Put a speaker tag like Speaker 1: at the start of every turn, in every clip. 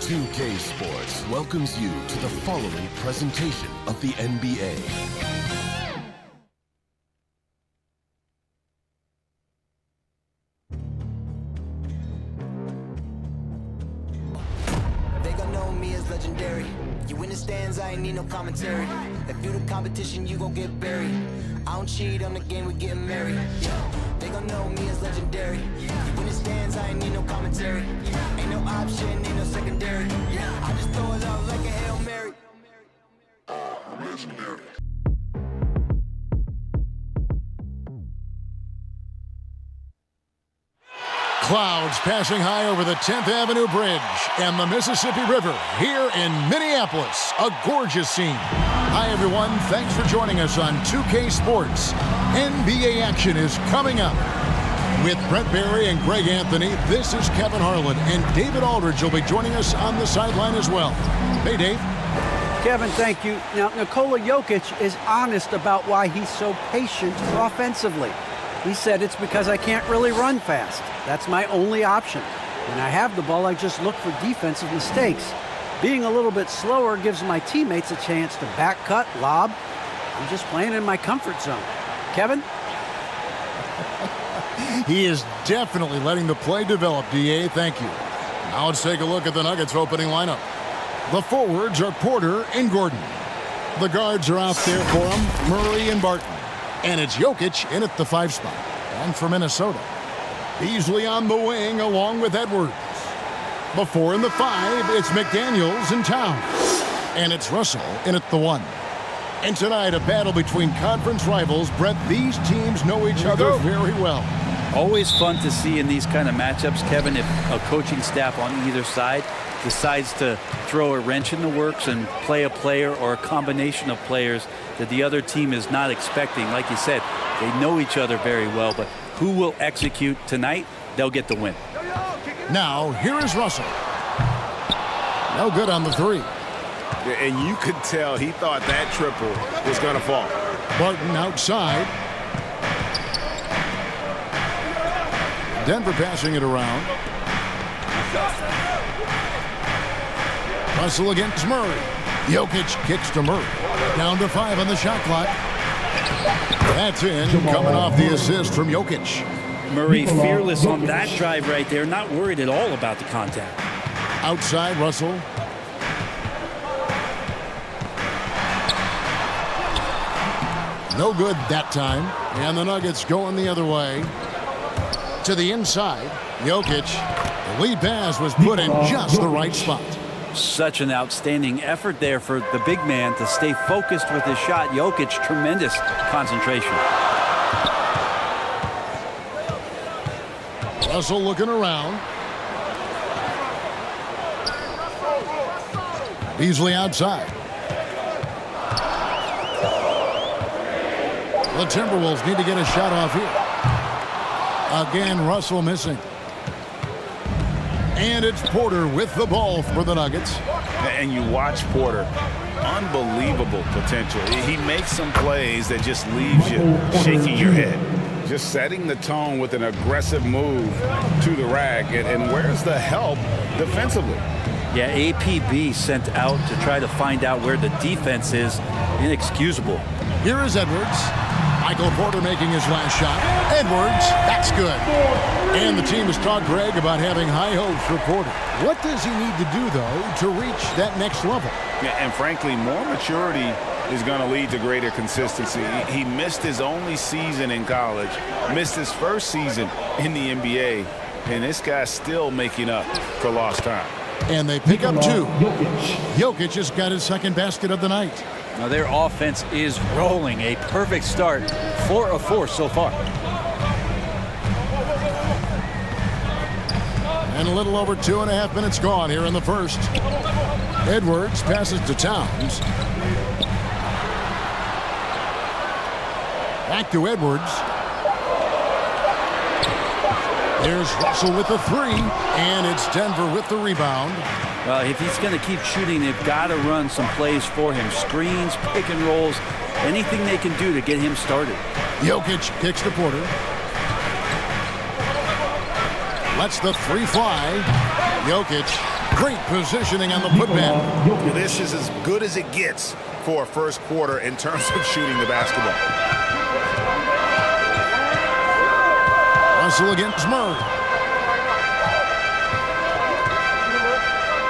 Speaker 1: 2K Sports welcomes you to the following presentation of the NBA.
Speaker 2: They gon' know me as legendary. You in the stands, I ain't need no commentary. If you the competition, you gon' get buried. I don't cheat on the game, we getting married. They gon' know me as legendary. You in the stands, I ain't need no commentary. Ain't no option, ain't no secondary. I just throw it out like a Hail Mary. Legendary.
Speaker 3: Clouds passing high over the 10th Avenue Bridge and the Mississippi River here in Minneapolis. A gorgeous scene. Hi, everyone. Thanks for joining us on 2K Sports. NBA action is coming up. With Brent Barry and Greg Anthony, this is Kevin Harlan, and David Aldridge will be joining us on the sideline as well. Hey, Dave.
Speaker 4: Kevin, thank you. Now, Nikola Jokic is honest about why he's so patient offensively. He said it's because I can't really run fast. That's my only option. When I have the ball, I just look for defensive mistakes. Being a little bit slower gives my teammates a chance to back cut, lob. I'm just playing in my comfort zone. Kevin?
Speaker 3: He is definitely letting the play develop, D.A. Thank you. Now let's take a look at the Nuggets opening lineup. The forwards are Porter and Gordon. The guards are out there for him, Murray and Barton. And it's Jokic in at the 5 spot. And for Minnesota, Beasley on the wing along with Edwards. Before in the 5, it's McDaniels and Towns. And it's Russell in at the 1. And tonight, a battle between conference rivals. Brett, these teams know each other very well.
Speaker 5: Always fun to see in these kind of matchups, Kevin, if a coaching staff on either side decides to throw a wrench in the works and play a player or a combination of players that the other team is not expecting. Like you said, they know each other very well, but who will execute tonight, they'll get the win.
Speaker 3: Now, here is Russell. No good on the 3.
Speaker 6: And you could tell he thought that triple was going to fall.
Speaker 3: Barton outside. Denver passing it around. Russell against Murray. Jokic kicks to Murray. Down to 5 on the shot clock. That's in, coming off the assist from Jokic.
Speaker 5: Murray fearless on that drive right there, not worried at all about the contact.
Speaker 3: Outside, Russell. No good that time. And the Nuggets going the other way. To the inside, Jokic. The lead pass was put in just the right spot.
Speaker 5: Such an outstanding effort there for the big man to stay focused with his shot. Jokic, tremendous concentration.
Speaker 3: Russell looking around. Beasley outside. The Timberwolves need to get a shot off here. Again, Russell missing. And it's Porter with the ball for the Nuggets.
Speaker 6: And you watch Porter, unbelievable potential. He makes some plays that just leaves you shaking your head. Just setting the tone with an aggressive move to the rack. And where's the help defensively?
Speaker 5: Yeah, APB sent out to try to find out where the defense is. Inexcusable.
Speaker 3: Here is Edwards. Michael Porter making his last shot. Edwards, that's good. And the team has talked, Greg, about having high hopes for Porter. What does he need to do, though, to reach that next level?
Speaker 6: Yeah, and frankly, more maturity is going to lead to greater consistency. He missed his only season in college, missed his first season in the NBA, and this guy's still making up for lost time.
Speaker 3: And they pick up 2. Jokic has got his second basket of the night.
Speaker 5: Now their offense is rolling. A perfect start. 4 of 4 so far.
Speaker 3: And a little over 2.5 minutes gone here in the first. Edwards passes to Towns. Back to Edwards. There's Russell with the 3, and it's Denver with the rebound.
Speaker 5: Well, if he's going to keep shooting, they've got to run some plays for him. Screens, pick and rolls, anything they can do to get him started.
Speaker 3: Jokic kicks to Porter. Lets the three fly. Jokic, great positioning on the putback.
Speaker 6: This is as good as it gets for a first quarter in terms of shooting the basketball.
Speaker 3: Russell against Murray.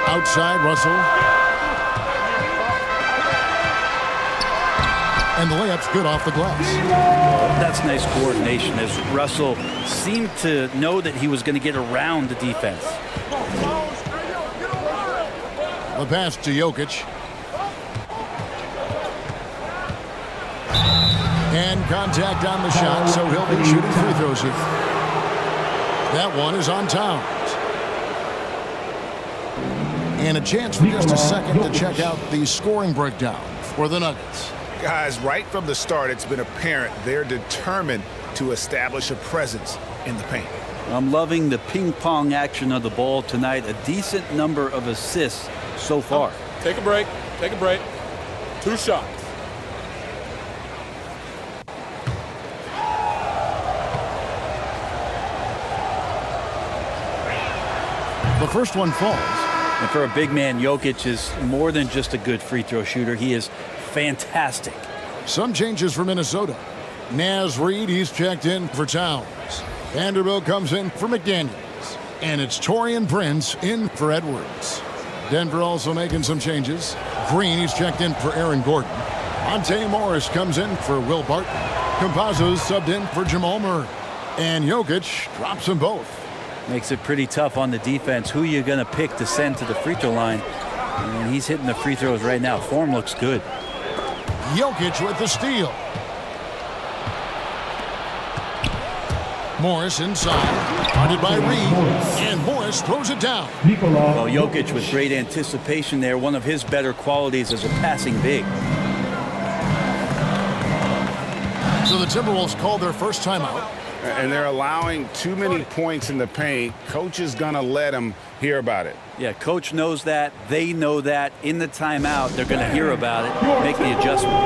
Speaker 3: Outside, Russell. And the layup's good off the glass.
Speaker 5: That's nice coordination as Russell seemed to know that he was going to get around the defense.
Speaker 3: The pass to Jokic. And contact on the shot, so he'll be shooting free throws here. That one is on Towns. And a chance for just a second to check out the scoring breakdown for the Nuggets.
Speaker 6: Guys, right from the start, it's been apparent they're determined to establish a presence in the paint.
Speaker 5: I'm loving the ping-pong action of the ball tonight. A decent number of assists so far.
Speaker 7: Take a break. Take a break. 2 shots.
Speaker 3: The first one falls.
Speaker 5: And for a big man, Jokic is more than just a good free throw shooter. He is fantastic.
Speaker 3: Some changes for Minnesota. Naz Reid, he's checked in for Towns. Vanderbilt comes in for McDaniels. And it's Taurean Prince in for Edwards. Denver also making some changes. Green, he's checked in for Aaron Gordon. Monte Morris comes in for Will Barton. Campazzo's subbed in for Jamal Murray. And Jokic drops them both.
Speaker 5: Makes it pretty tough on the defense. Who you going to pick to send to the free throw line? And he's hitting the free throws right now. Form looks good.
Speaker 3: Jokic with the steal. Morris inside. Guarded by Reed. And Morris throws it down.
Speaker 5: Well, Jokic with great anticipation there. One of his better qualities as a passing big.
Speaker 3: So the Timberwolves called their first timeout.
Speaker 6: And they're allowing too many points in the paint. Coach is going to let them hear about it.
Speaker 5: Yeah, coach knows that. They know that. In the timeout, they're going to hear about it, make the adjustment.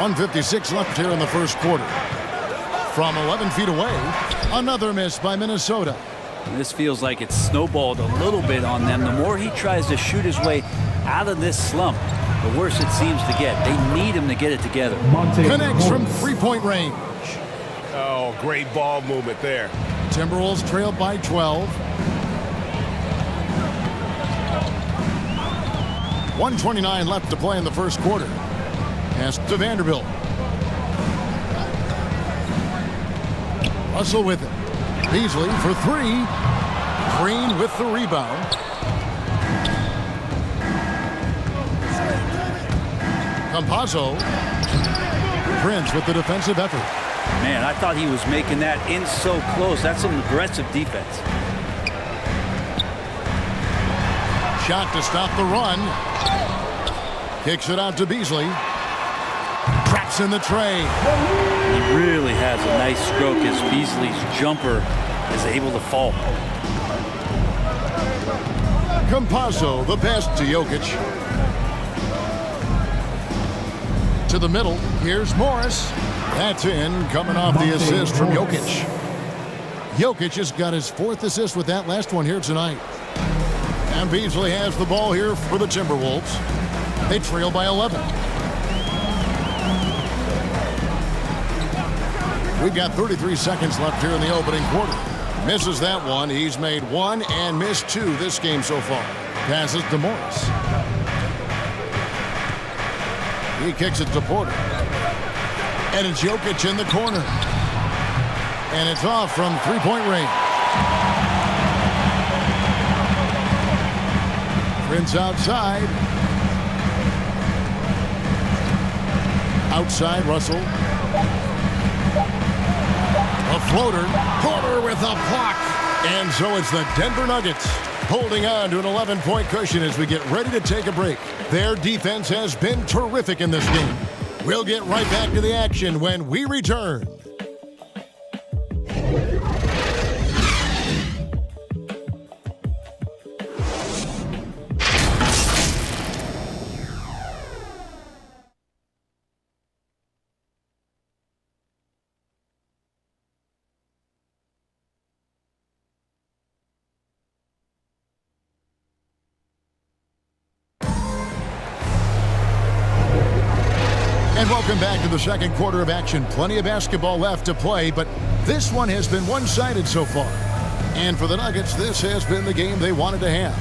Speaker 3: .156 left here in the first quarter. From 11 feet away, another miss by Minnesota.
Speaker 5: This feels like it's snowballed a little bit on them. The more he tries to shoot his way out of this slump, the worse it seems to get. They need him to get it together.
Speaker 3: Connects from three-point range.
Speaker 6: Oh, great ball movement there.
Speaker 3: Timberwolves trail by 12. 1:29 left to play in the first quarter. Pass to Vanderbilt. Russell with it. Beasley for three. Green with the rebound. Campazzo. Prince with the defensive effort.
Speaker 5: Man, I thought he was making that in so close. That's some aggressive defense.
Speaker 3: Shot to stop the run. Kicks it out to Beasley. Traps in the tray.
Speaker 5: He really has a nice stroke as Beasley's jumper is able to fall.
Speaker 3: Campazzo, the pass to Jokic. To the middle, here's Morris. That's in, coming off the assist from Jokic. Jokic has got his fourth assist with that last one here tonight. And Beasley has the ball here for the Timberwolves. They trail by 11. We've got 33 seconds left here in the opening quarter. Misses that one. He's made one and missed two this game so far. Passes to Morris. He kicks it to Porter. And it's Jokic in the corner. And it's off from three-point range. Prince outside. Outside, Russell. A floater. Porter with a block. And so it's the Denver Nuggets holding on to an 11-point cushion as we get ready to take a break. Their defense has been terrific in this game. We'll get right back to the action when we return. And welcome back to the second quarter of action. Plenty of basketball left to play, but this one has been one-sided so far. And for the Nuggets, this has been the game they wanted to have.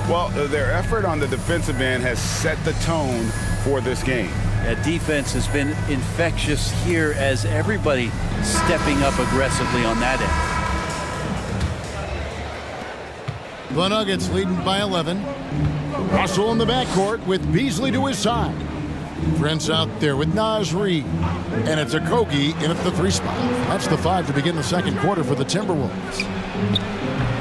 Speaker 6: Well, their effort on the defensive end has set the tone for this game.
Speaker 5: That defense has been infectious here as everybody stepping up aggressively on that end.
Speaker 3: The Nuggets leading by 11. Russell in the backcourt with Beasley to his side. Prince out there with Naz Reid. And it's Okogie in at the 3 spot. That's the 5 to begin the second quarter for the Timberwolves.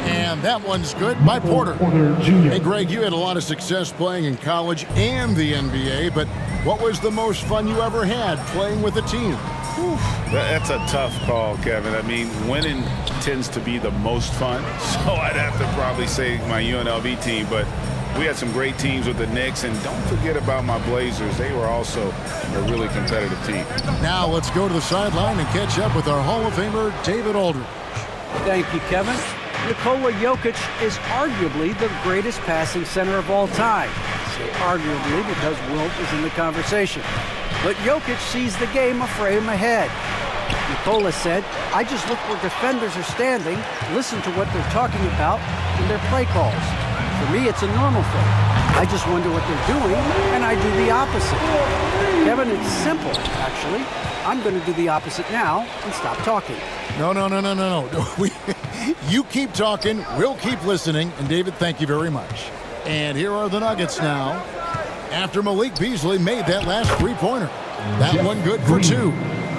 Speaker 3: And that one's good by Porter. Hey, Greg, you had a lot of success playing in college and the NBA, but what was the most fun you ever had playing with a team?
Speaker 6: Whew. That's a tough call, Kevin. I mean, winning tends to be the most fun, so I'd have to probably say my UNLV team, but we had some great teams with the Knicks, and don't forget about my Blazers. They were also a really competitive team.
Speaker 3: Now let's go to the sideline and catch up with our Hall of Famer, David Aldridge.
Speaker 4: Thank you, Kevin. Nikola Jokic is arguably the greatest passing center of all time. I say arguably because Wilt is in the conversation. But Jokic sees the game a frame ahead. Nikola said, "I just look where defenders are standing, listen to what they're talking about in their play calls. For me, it's a normal thing. I just wonder what they're doing, and I do the opposite." Kevin, it's simple, actually. I'm going to do the opposite now and stop talking.
Speaker 3: No. You keep talking, we'll keep listening, and David, thank you very much. And here are the Nuggets now, after Malik Beasley made that last three-pointer. That one good for 2.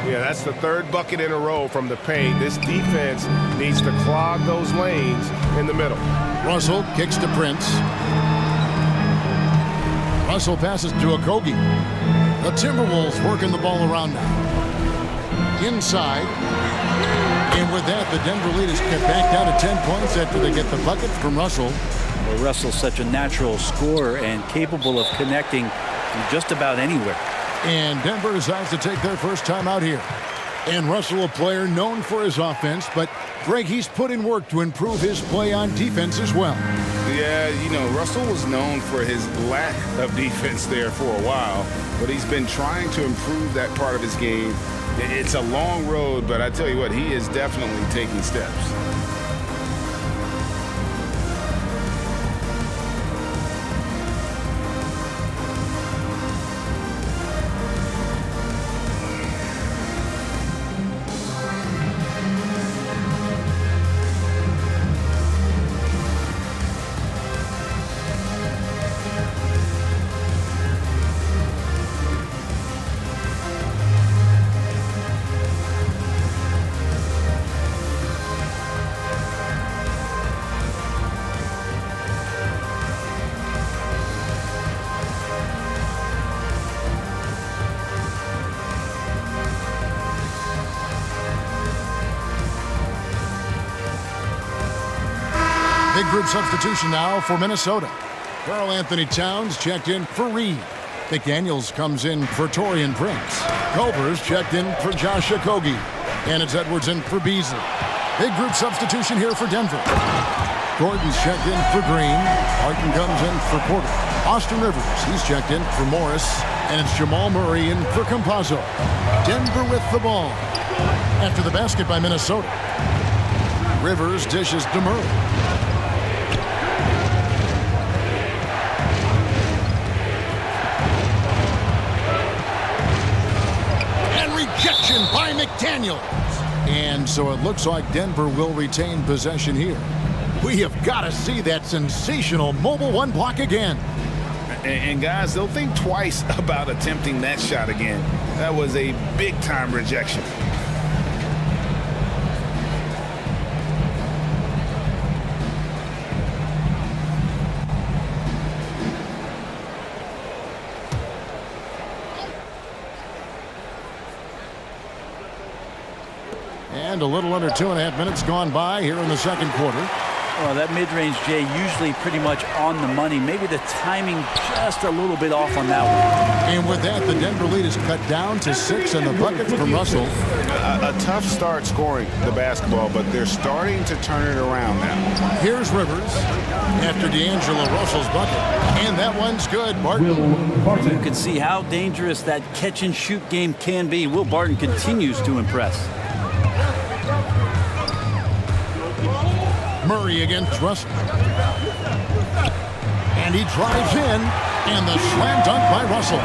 Speaker 8: Yeah, that's the 3rd bucket in a row from the paint. This defense needs to clog those lanes in the middle.
Speaker 3: Russell kicks to Prince. Russell passes to Okogie. The Timberwolves working the ball around now. Inside. And with that, the Denver lead is cut back down to 10 points after they get the bucket from Russell.
Speaker 5: Well, Russell's such a natural scorer and capable of connecting from just about anywhere.
Speaker 3: And Denver decides to take their first time out here. And Russell, a player known for his offense, but Greg, he's put in work to improve his play on defense as well.
Speaker 6: Yeah, you know, Russell was known for his lack of defense there for a while, but he's been trying to improve that part of his game. It's a long road, but I tell you what, he is definitely taking steps.
Speaker 3: Big group substitution now for Minnesota. Karl Anthony Towns checked in for Reed. McDaniels comes in for Taurean Prince. Culver's checked in for Josh Okogie. And it's Edwards in for Beasley. Big group substitution here for Denver. Gordon's checked in for Green. Harden comes in for Porter. Austin Rivers, he's checked in for Morris, and it's Jamal Murray in for Campazzo. Denver with the ball after the basket by Minnesota. Rivers dishes to Murray. And rejection by McDaniels. And so it looks like Denver will retain possession here. We have got to see that sensational mobile one block again.
Speaker 6: And guys, they'll think twice about attempting that shot again. That was a big-time rejection.
Speaker 3: And a little under 2.5 minutes gone by here in the second quarter.
Speaker 5: Well, that mid-range, Jay, usually pretty much on the money. Maybe the timing just a little bit off on that one.
Speaker 3: And with that, the Denver lead is cut down to 6, and the bucket from Russell.
Speaker 8: A tough start scoring the basketball, but they're starting to turn it around now.
Speaker 3: Here's Rivers after D'Angelo Russell's bucket. And that one's good, Barton.
Speaker 5: You can see how dangerous that catch-and-shoot game can be. Will Barton continues to impress.
Speaker 3: Murray against Russell. And he drives in, and the slam dunk by Russell.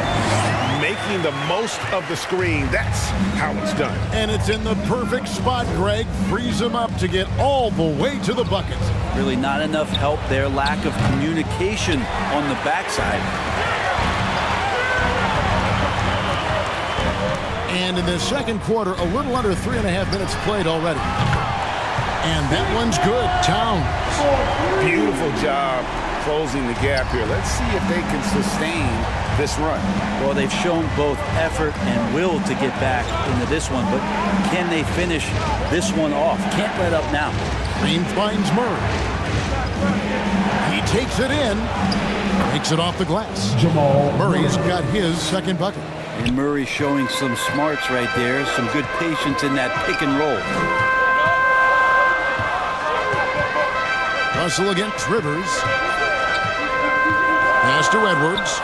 Speaker 8: Making the most of the screen, that's how it's done.
Speaker 3: And it's in the perfect spot, Greg. Frees him up to get all the way to the bucket.
Speaker 5: Really not enough help there. Lack of communication on the backside.
Speaker 3: And in the second quarter, a little under 3.5 minutes played already. And that one's good. Towns.
Speaker 6: Beautiful job closing the gap here. Let's see if they can sustain this run.
Speaker 5: Well, they've shown both effort and will to get back into this one, but can they finish this one off? Can't let up now.
Speaker 3: Green finds Murray. He takes it in. Takes it off the glass. Murray's got his second bucket.
Speaker 5: And Murray showing some smarts right there. Some good patience in that pick and roll.
Speaker 3: Russell against Rivers. Pass to Edwards.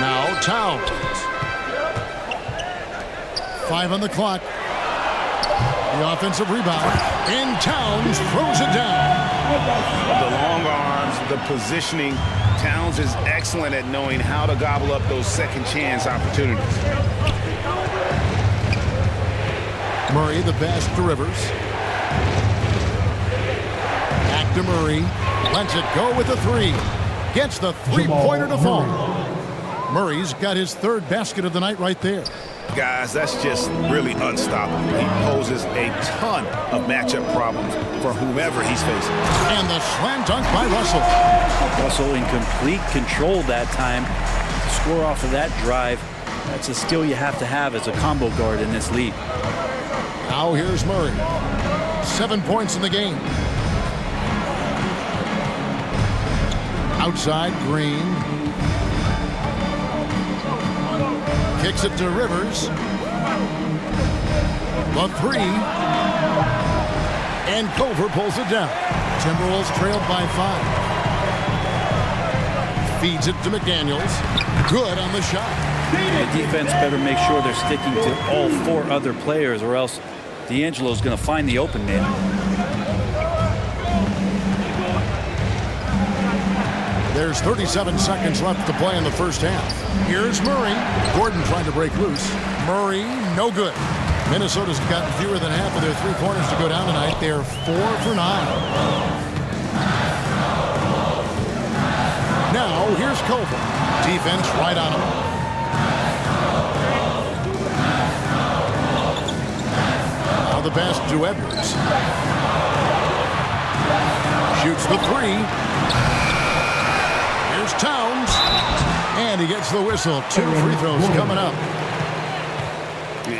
Speaker 3: Now Towns. 5 on the clock. The offensive rebound. And Towns throws it down.
Speaker 6: The long arms, the positioning. Towns is excellent at knowing how to gobble up those second chance opportunities.
Speaker 3: Murray the pass to Rivers. To Murray, lets it go with a 3. Gets the three-pointer to fall. Murray's got his third basket of the night right there.
Speaker 6: Guys, that's just really unstoppable. He poses a ton of matchup problems for whomever he's facing.
Speaker 3: And the slam dunk by Russell.
Speaker 5: Russell in complete control that time. To score off of that drive, that's a skill you have to have as a combo guard in this league.
Speaker 3: Now here's Murray. 7 points in the game. Outside, Green. Kicks it to Rivers. The 3. And Culver pulls it down. Timberwolves trailed by 5. Feeds it to McDaniels. Good on the shot.
Speaker 5: Yeah, defense better make sure they're sticking to all 4 other players, or else D'Angelo's going to find the open man.
Speaker 3: There's 37 seconds left to play in the first half. Here's Murray. Gordon trying to break loose. Murray, no good. Minnesota's got fewer than half of their three-pointers to go down tonight. They're 4 for 9. Now, here's Culver. Defense right on him. Now the pass to Edwards. Shoots the 3. Towns, and he gets the whistle. 2 free throws coming up.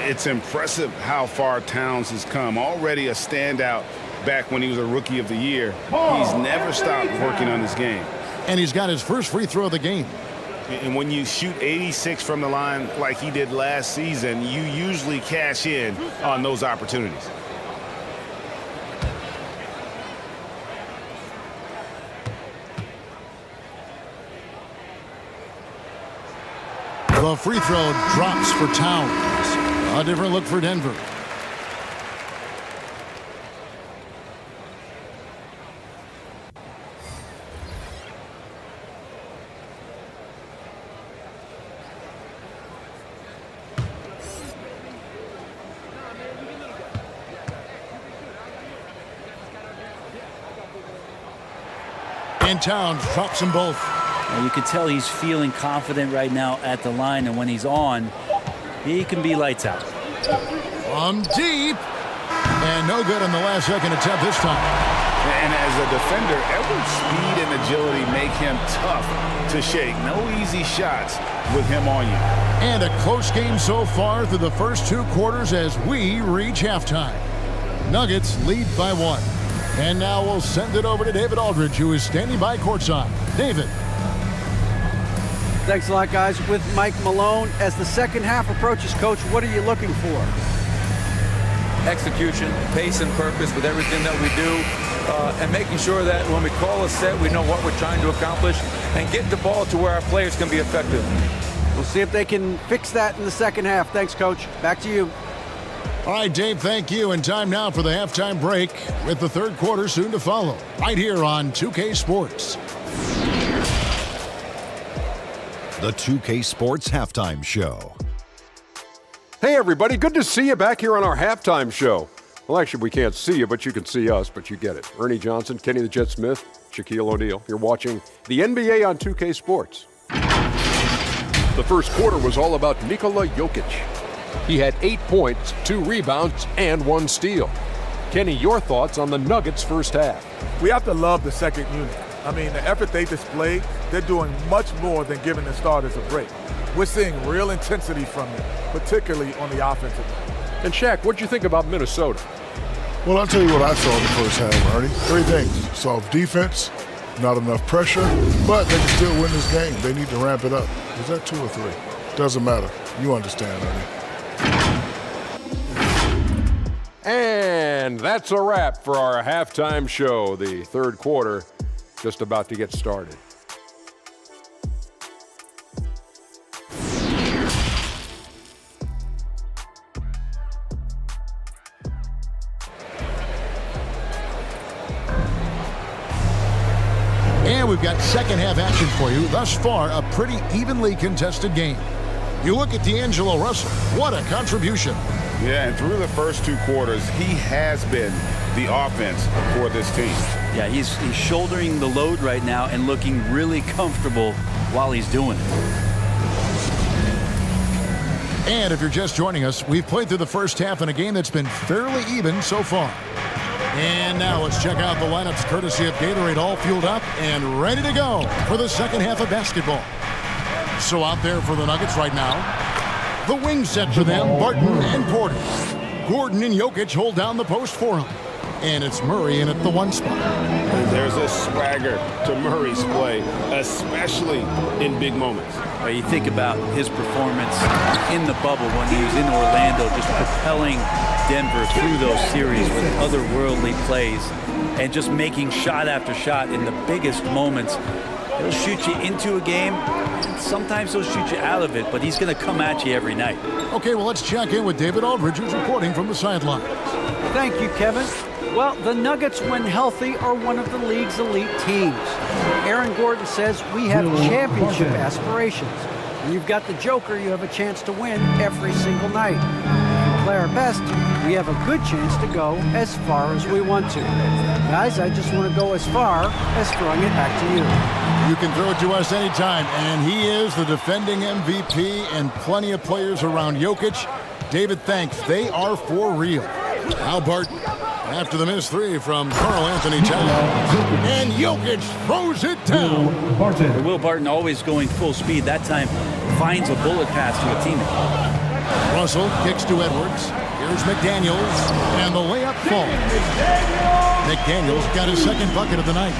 Speaker 6: It's impressive how far Towns has come. Already a standout back when he was a Rookie of the Year. He's never stopped working on his game.
Speaker 3: And he's got his first free throw of the game.
Speaker 6: And when you shoot 86 from the line like he did last season, you usually cash in on those opportunities.
Speaker 3: The free throw drops for Towns. A different look for Denver. And Towns drops them both.
Speaker 5: And you can tell he's feeling confident right now at the line, and when he's on, he can be lights out.
Speaker 3: From deep. And no good on the last second attempt this time.
Speaker 6: And as a defender, Edwards' speed and agility make him tough to shake. No easy shots with him on you.
Speaker 3: And a close game so far through the first 2 quarters as we reach halftime. Nuggets lead by 1. And now we'll send it over to David Aldridge, who is standing by courtside. David.
Speaker 4: Thanks a lot, guys. With Mike Malone, as the second half approaches, Coach, what are you looking for?
Speaker 9: Execution, pace and purpose with everything that we do, and making sure that when we call a set, we know what we're trying to accomplish, and get the ball to where our players can be effective.
Speaker 4: We'll see if they can fix that in the second half. Thanks, Coach. Back to you.
Speaker 3: All right, Dave, thank you. And time now for the halftime break with the third quarter soon to follow. Right here on 2K Sports.
Speaker 1: The 2K Sports Halftime Show.
Speaker 10: Hey, everybody. Good to see you back here on our halftime show. Well, actually, we can't see you, but you can see us, but you get it. Ernie Johnson, Kenny the Jet Smith, Shaquille O'Neal. You're watching the NBA on 2K Sports. The first quarter was all about Nikola Jokic. He had 8 points, 2 rebounds, and 1 steal. Kenny, your thoughts on the Nuggets' first half?
Speaker 11: We have to love the second unit. I mean, the effort they displayed, they're doing much more than giving the starters a break. We're seeing real intensity from them, particularly on the offensive end.
Speaker 10: And Shaq, what'd you think about Minnesota?
Speaker 12: Well, I'll tell you what I saw in the first half, Ernie. 3 things. Soft defense, not enough pressure, but they can still win this game. They need to ramp it up. Is that 2 or 3? Doesn't matter. You understand, Ernie.
Speaker 10: And that's a wrap for our halftime show. The third quarter just about to get started.
Speaker 3: And we've got second half action for you. Thus far, a pretty evenly contested game. You look at D'Angelo Russell. What a contribution.
Speaker 6: Yeah, and through the first 2 quarters, he has been the offense for this team.
Speaker 5: Yeah, he's shouldering the load right now and looking really comfortable while he's doing it.
Speaker 3: And if you're just joining us, we've played through the first half in a game that's been fairly even so far. And now let's check out the lineups courtesy of Gatorade, all fueled up and ready to go for the second half of basketball. So out there for the Nuggets right now, the wing set for them, Barton and Porter. Gordon and Jokic hold down the post for him. And it's Murray in at the 1 spot.
Speaker 8: There's a swagger to Murray's play, especially in big moments.
Speaker 5: Well, you think about his performance in the bubble when he was in Orlando, just propelling Denver through those series with otherworldly plays and just making shot after shot in the biggest moments. He'll shoot you into a game. Sometimes he'll shoot you out of it, but he's going to come at you every night.
Speaker 3: Okay, well, let's check in with David Aldridge, who's reporting from the sidelines.
Speaker 4: Thank you, Kevin. Well, the Nuggets, when healthy, are one of the league's elite teams. Aaron Gordon says we have championship aspirations. When you've got the Joker, you have a chance to win every single night. If we play our best, we have a good chance to go as far as we want to. Guys, I just want to go as far as throwing it back to you.
Speaker 3: You can throw it to us anytime, and he is the defending MVP and plenty of players around Jokic. David, thanks. They are for real. Now Barton, after the missed 3 from Karl Anthony Towns. And Jokic throws it down.
Speaker 5: Will Barton always going full speed. That time finds a bullet pass to a teammate.
Speaker 3: Russell kicks to Edwards. Here's McDaniels, and the layup falls. McDaniels got his second bucket of the night.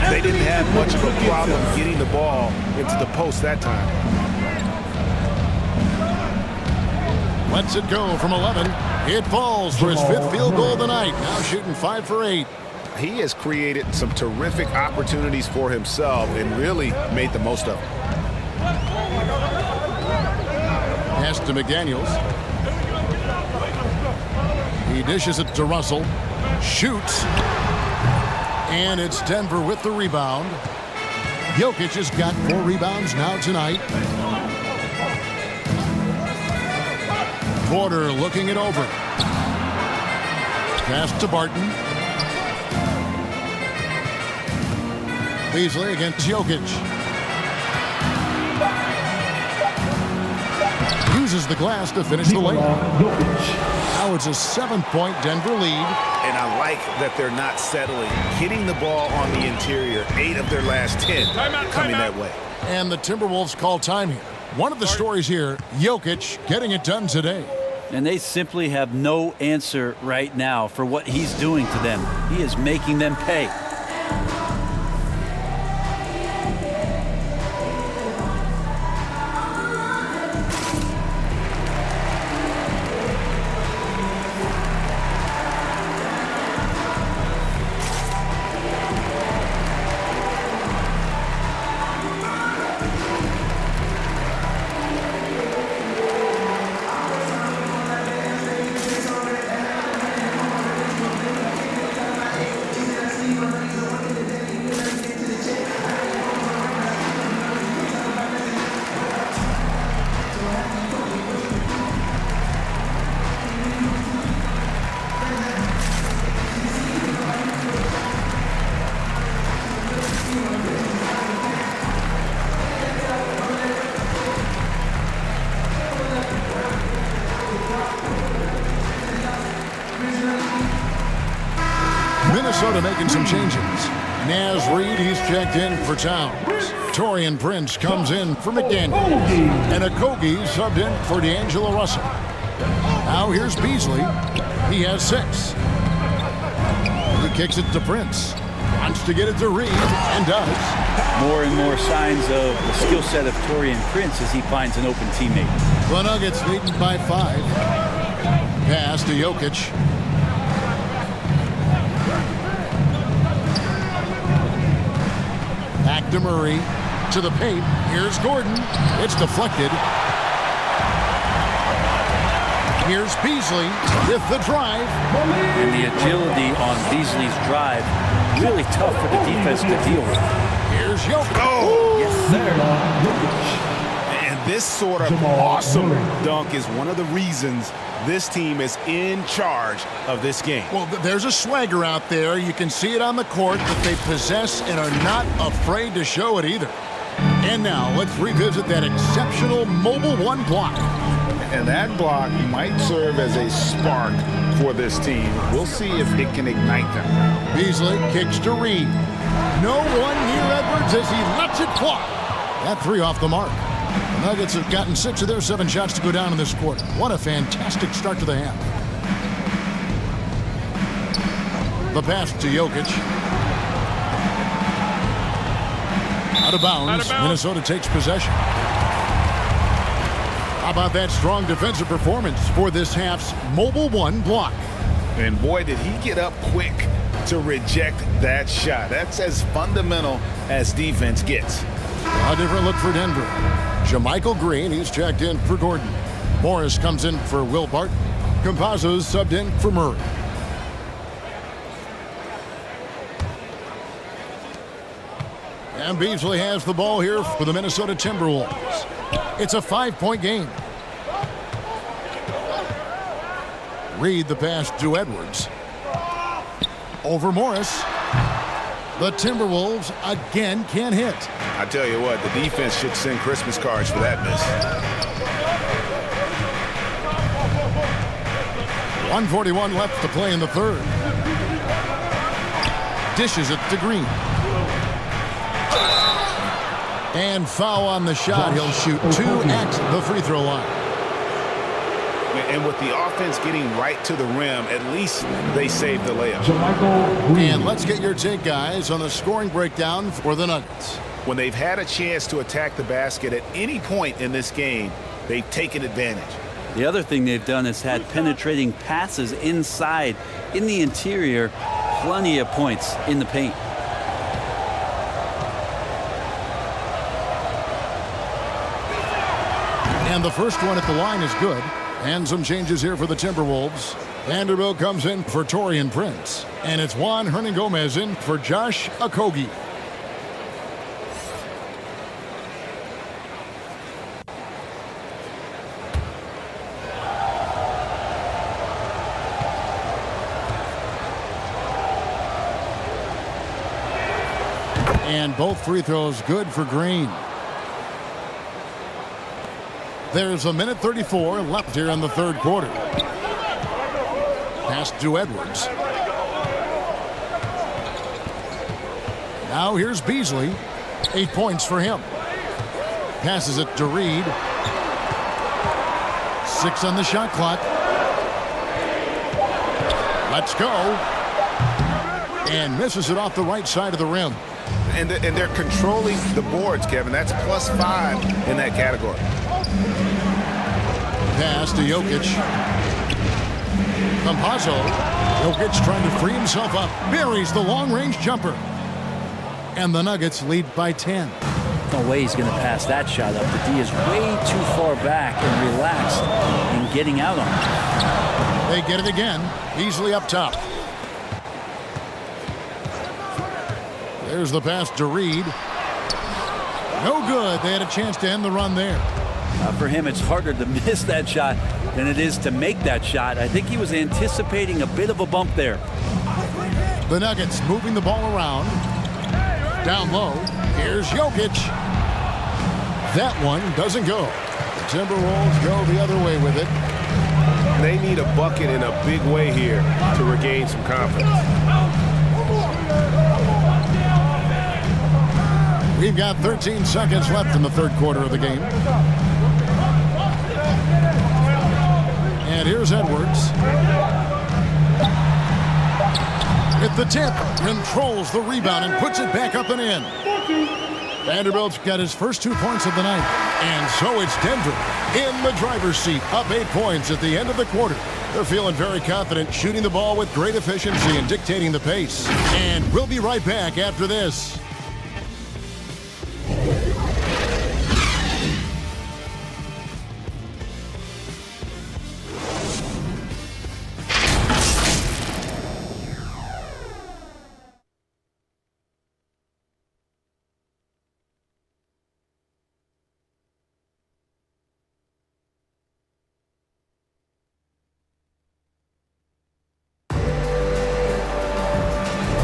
Speaker 8: They didn't have much of a problem getting the ball into the post that time.
Speaker 3: Lets it go from 11. It falls for his 5th field goal of the night. Now shooting 5 for 8.
Speaker 8: He has created some terrific opportunities for himself and really made the most of them.
Speaker 3: Pass to McDaniels. He dishes it to Russell. Shoots. And it's Denver with the rebound. Jokic has got 4 rebounds now tonight. Porter looking it over. Pass to Barton. Beasley against Jokic. Uses the glass to finish the layup. Now it's a 7-point Denver lead.
Speaker 6: And I like that they're not settling. Hitting the ball on the interior, 8 of their last 10 coming that way.
Speaker 3: And the Timberwolves call time here. One of the stories here, Jokic getting it done today.
Speaker 5: And they simply have no answer right now for what he's doing to them. He is making them pay.
Speaker 3: Minnesota making some changes. Naz Reid, he's checked in for Towns. Taurean Prince comes in for McDaniels. And Okogie subbed in for D'Angelo Russell. Now here's Beasley. He has 6. He kicks it to Prince. Wants to get it to Reid, and does.
Speaker 5: More and more signs of the skill set of Taurean Prince as he finds an open teammate.
Speaker 3: The Nuggets leading by 5. Pass to Jokic. Back to Murray. To the paint. Here's Gordon. It's deflected. Here's Beasley with the drive.
Speaker 5: And the agility on Beasley's drive, really tough for the defense to deal with.
Speaker 3: Here's Jokic.
Speaker 6: Oh!
Speaker 5: Yes, sir.
Speaker 6: And this sort of awesome dunk is one of the reasons this team is in charge of this game.
Speaker 3: Well, there's a swagger out there. You can see it on the court that they possess and are not afraid to show it either. And now let's revisit that exceptional Mobile One block.
Speaker 6: And that block might serve as a spark for this team. We'll see if it can ignite them.
Speaker 3: Beasley kicks to Reid. No one near Edwards as he lets it fly. That 3 off the mark. The Nuggets have gotten 6 of their 7 shots to go down in this quarter. What a fantastic start to the half. The pass to Jokic. Out of bounds. Minnesota takes possession. How about that strong defensive performance for this half's Mobile One block?
Speaker 6: And boy, did he get up quick to reject that shot. That's as fundamental as defense gets.
Speaker 3: A different look for Denver. JaMychal Green, he's checked in for Gordon. Morris comes in for Will Barton. Campazzo's subbed in for Murray. And Beasley has the ball here for the Minnesota Timberwolves. It's a 5-point game. Reid the pass to Edwards. Over Morris. The Timberwolves again can't hit.
Speaker 6: I tell you what, the defense should send Christmas cards for that miss.
Speaker 3: 1:41 left to play in the third. Dishes it to Green. And foul on the shot. He'll shoot 2 at the free throw line.
Speaker 6: And with the offense getting right to the rim, at least they saved the layup.
Speaker 3: And let's get your take, guys, on the scoring breakdown for the Nuggets.
Speaker 6: When they've had a chance to attack the basket at any point in this game, they've taken advantage.
Speaker 5: The other thing they've done is had penetrating passes inside, in the interior, plenty of points in the paint.
Speaker 3: And And the first one at the line is good. And some changes here for the Timberwolves. Vanderbilt comes in for Taurean Prince. And it's Juan Hernangomez in for Josh Okogie. And both free throws good for Green. There's a minute 34 left here in the third quarter. Pass to Edwards. Now here's Beasley. 8 points for him. Passes it to Reed. 6 on the shot clock. Let's go. And misses it off the right side of the rim.
Speaker 8: And they're controlling the boards, Kevin. That's +5 in that category.
Speaker 3: Pass to Jokic. Campazzo. Jokic trying to free himself up. Buries the long-range jumper. And the Nuggets lead by 10.
Speaker 5: No way he's going to pass that shot up. The D is way too far back and relaxed in getting out on it.
Speaker 3: They get it again. Beasley up top. There's the pass to Reed. No good. They had a chance to end the run there.
Speaker 5: For him, it's harder to miss that shot than it is to make that shot. I think he was anticipating a bit of a bump there.
Speaker 3: The Nuggets moving the ball around. Down low. Here's Jokic. That one doesn't go. The Timberwolves go the other way with it.
Speaker 8: They need a bucket in a big way here to regain some confidence.
Speaker 3: We've got 13 seconds left in the third quarter of the game. And here's Edwards. At the tip, controls the rebound and puts it back up and in. Vanderbilt's got his first 2 points of the night. And so it's Denver in the driver's seat, up 8 points at the end of the quarter. They're feeling very confident, shooting the ball with great efficiency and dictating the pace. And we'll be right back after this.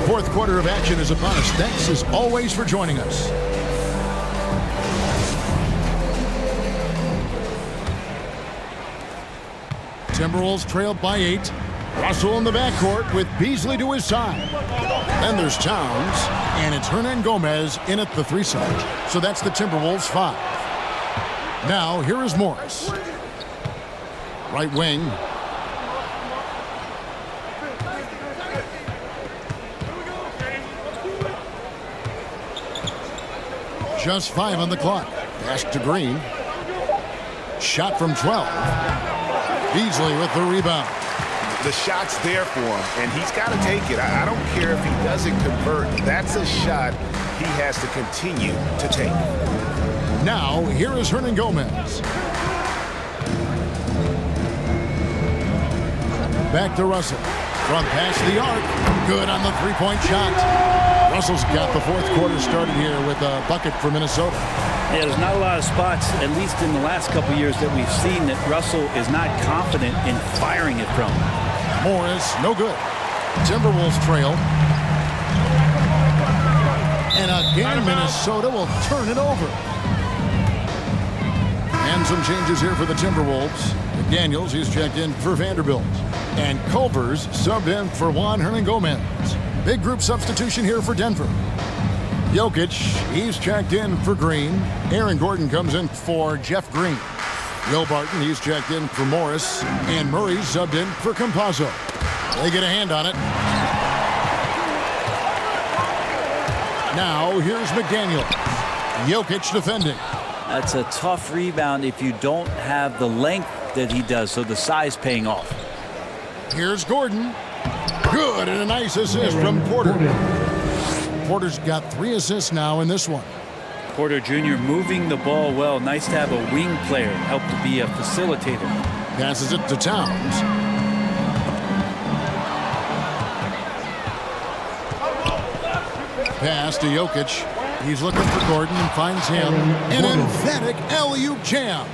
Speaker 3: Fourth quarter of action is upon us. Thanks as always for joining us. Timberwolves trailed by 8. Russell in the backcourt with Beasley to his side. Then there's Towns, and it's Hernangomez in at the 3 side. So that's the Timberwolves 5. Now here is Morris. Right wing. Just 5 on the clock. Pass to Green. Shot from 12. Beasley with the rebound.
Speaker 8: The shot's there for him, and he's got to take it. I don't care if he doesn't convert. That's a shot he has to continue to take.
Speaker 3: Now, here is Hernangomez. Back to Russell. From past the arc. Good on the three-point shot. Russell's got the fourth quarter started here with a bucket for Minnesota.
Speaker 5: Yeah, there's not a lot of spots, at least in the last couple years, that we've seen that Russell is not confident in firing it from.
Speaker 3: Morris, no good. Timberwolves trail. And again, Minnesota will turn it over. And some changes here for the Timberwolves. McDaniels, he's checked in for Vanderbilt. And Culver's subbed in for Juan Hernangomez. Big group substitution here for Denver. Jokic, he's checked in for Green. Aaron Gordon comes in for Jeff Green. Will Barton, he's checked in for Morris. And Murray subbed in for Campazzo. They get a hand on it. Now, here's McDaniel. Jokic defending.
Speaker 5: That's a tough rebound if you don't have the length that he does, so the size paying off.
Speaker 3: Here's Gordon. Good, and a nice assist from Porter. Porter's got 3 assists now in this one.
Speaker 5: Porter Jr. moving the ball well. Nice to have a wing player help to be a facilitator.
Speaker 3: Passes it to Towns. Pass to Jokic. He's looking for Gordon and finds him. An emphatic alley-oop jam.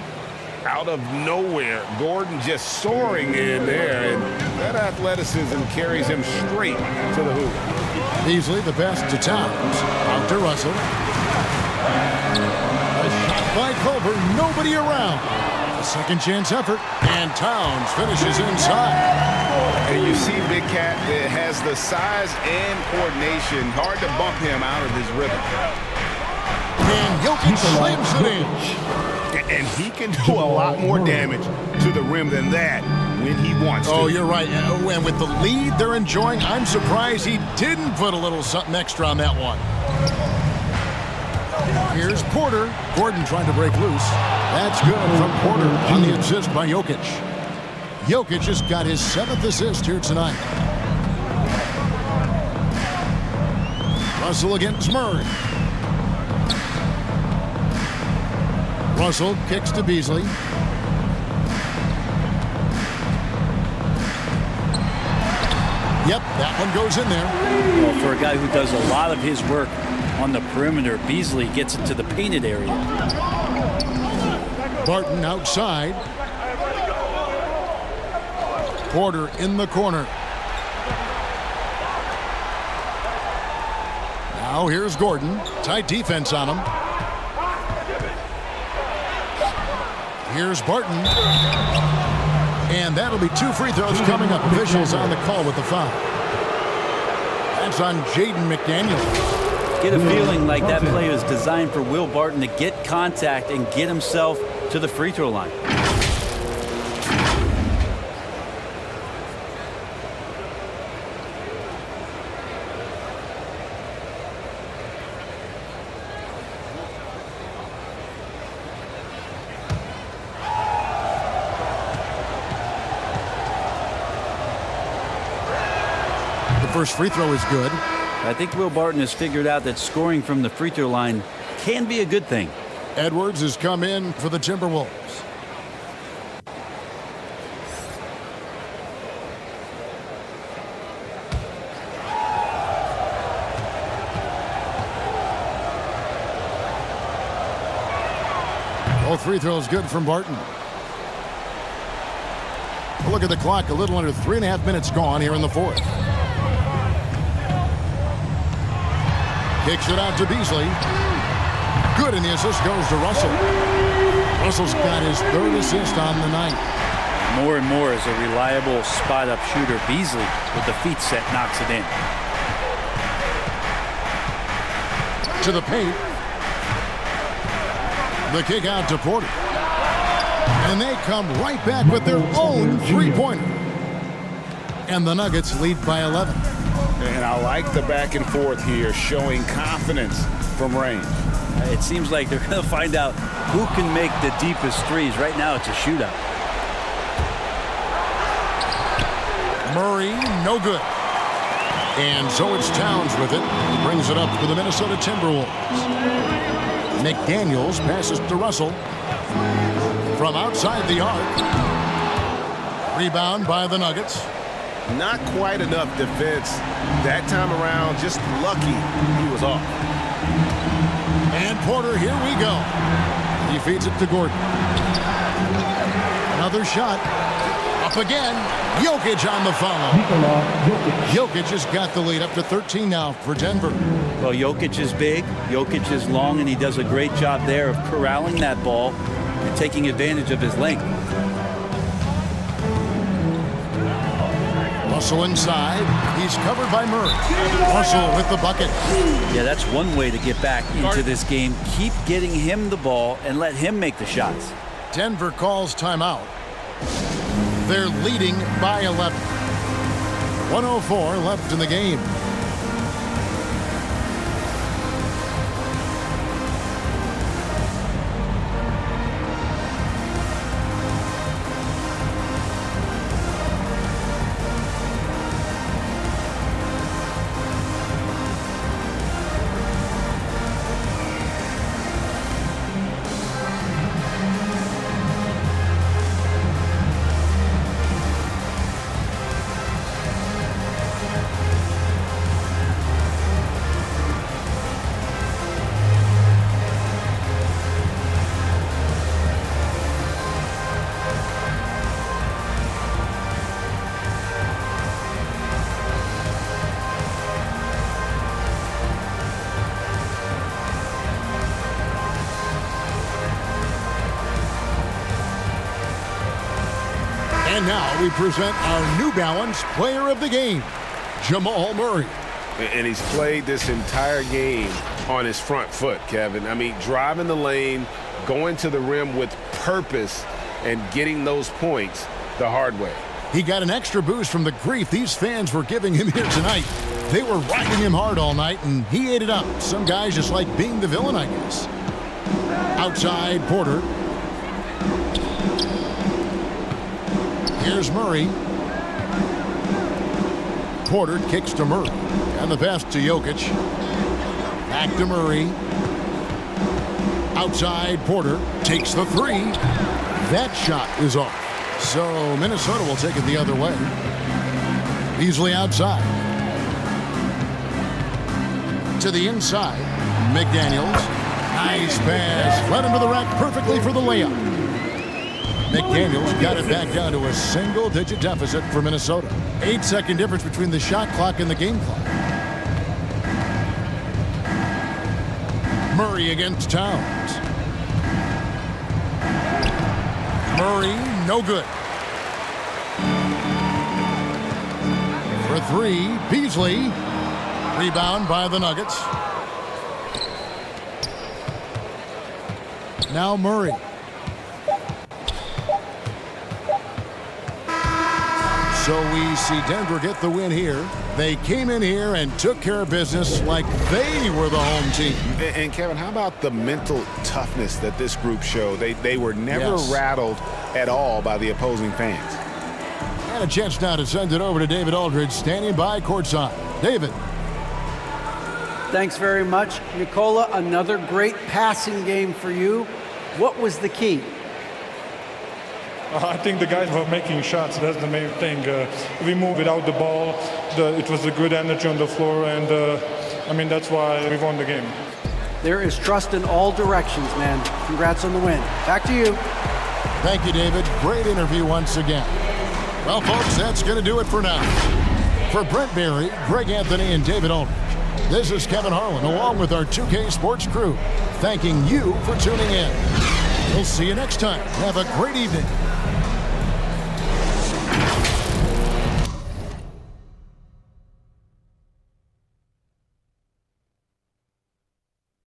Speaker 6: Out of nowhere, Gordon just soaring in there, and that athleticism carries him straight to the hoop.
Speaker 3: Beasley, the pass to Towns. Out to Russell. A shot by Culver, nobody around. A second chance effort, and Towns finishes inside.
Speaker 6: And you see Big Cat that has the size and coordination. Hard to bump him out of his rhythm.
Speaker 3: And Jokic slams it in.
Speaker 6: And he can do a lot more damage to the rim than that when he wants to.
Speaker 3: Oh, you're right. And with the lead they're enjoying, I'm surprised he didn't put a little something extra on that one. Here's Porter. Gordon trying to break loose. That's good from Porter on the assist by Jokic. Jokic just got his 7th assist here tonight. Russell against Murray. Russell kicks to Beasley. Yep, that one goes in there.
Speaker 5: Well, for a guy who does a lot of his work on the perimeter, Beasley gets into the painted area.
Speaker 3: Barton outside. Porter in the corner. Now here's Gordon. Tight defense on him. Here's Barton. And that'll be 2 free throws coming up. Officials on the call with the foul. That's on Jaden McDaniels.
Speaker 5: Get a feeling like that play is designed for Will Barton to get contact and get himself to the free throw line.
Speaker 3: First free throw is good.
Speaker 5: I think Will Barton has figured out that scoring from the free throw line can be a good thing.
Speaker 3: Edwards has come in for the Timberwolves. Both free throws good from Barton. Look at the clock, a little under 3.5 minutes gone here in the fourth. Kicks it out to Beasley. Good, and the assist goes to Russell. Russell's got his 3rd assist on the night.
Speaker 5: More and more as a reliable spot-up shooter, Beasley, with the feet set, knocks it in.
Speaker 3: To the paint. The kick out to Porter. And they come right back with their own three-pointer. And the Nuggets lead by 11.
Speaker 6: And I like the back and forth here, showing confidence from range.
Speaker 5: It seems like they're going to find out who can make the deepest threes. Right now, it's a shootout.
Speaker 3: Murray, no good. And so it's Towns with it. Brings it up for the Minnesota Timberwolves. McDaniels passes to Russell. From outside the arc. Rebound by the Nuggets.
Speaker 8: Not quite enough defense that time around. Just lucky he was off.
Speaker 3: And Porter, here we go. He feeds it to Gordon. Another shot. Up again. Jokic on the follow. Jokic has got the lead up to 13 now for Denver.
Speaker 5: Well, Jokic is big, Jokic is long, and he does a great job there of corralling that ball and taking advantage of his length.
Speaker 3: Russell inside. He's covered by Murray. Russell with the bucket.
Speaker 5: Yeah, that's one way to get back into this game. Keep getting him the ball and let him make the shots.
Speaker 3: Denver calls timeout. They're leading by 11. 1:04 left in the game. Now we present our New Balance Player of the Game, Jamal Murray.
Speaker 8: And he's played this entire game on his front foot, Kevin. I mean, driving the lane, going to the rim with purpose, and getting those points the hard way.
Speaker 3: He got an extra boost from the grief these fans were giving him here tonight. They were riding him hard all night, and he ate it up. Some guys just like being the villain, I guess. Outside, Porter. Here's Murray. Porter kicks to Murray. And the pass to Jokic. Back to Murray. Outside, Porter takes the three. That shot is off. So Minnesota will take it the other way. Beasley outside. To the inside. McDaniels. Nice pass. Led him to the rack perfectly for the layup. McDaniels got it back down to a single-digit deficit for Minnesota. 8-second difference between the shot clock and the game clock. Murray against Towns. Murray, no good. For three, Beasley. Rebound by the Nuggets. Now Murray. So we see Denver get the win here. They came in here and took care of business like they were the home team.
Speaker 8: And Kevin, how about the mental toughness that this group showed? They were never rattled at all by the opposing fans.
Speaker 3: And a chance now to send it over to David Aldridge, standing by courtside. David.
Speaker 4: Thanks very much. Nicola, another great passing game for you. What was the key?
Speaker 13: I think the guys were making shots. That's the main thing. We moved without the ball. It was a good energy on the floor, and I mean, that's why we won the game.
Speaker 4: There is trust in all directions, man. Congrats on the win. Back to you.
Speaker 3: Thank you, David. Great interview once again. Well, folks, that's going to do it for now. For Brent Barry, Greg Anthony, and David Aldridge, this is Kevin Harlan, along with our 2K Sports crew, thanking you for tuning in. We'll see you next time. Have a great evening.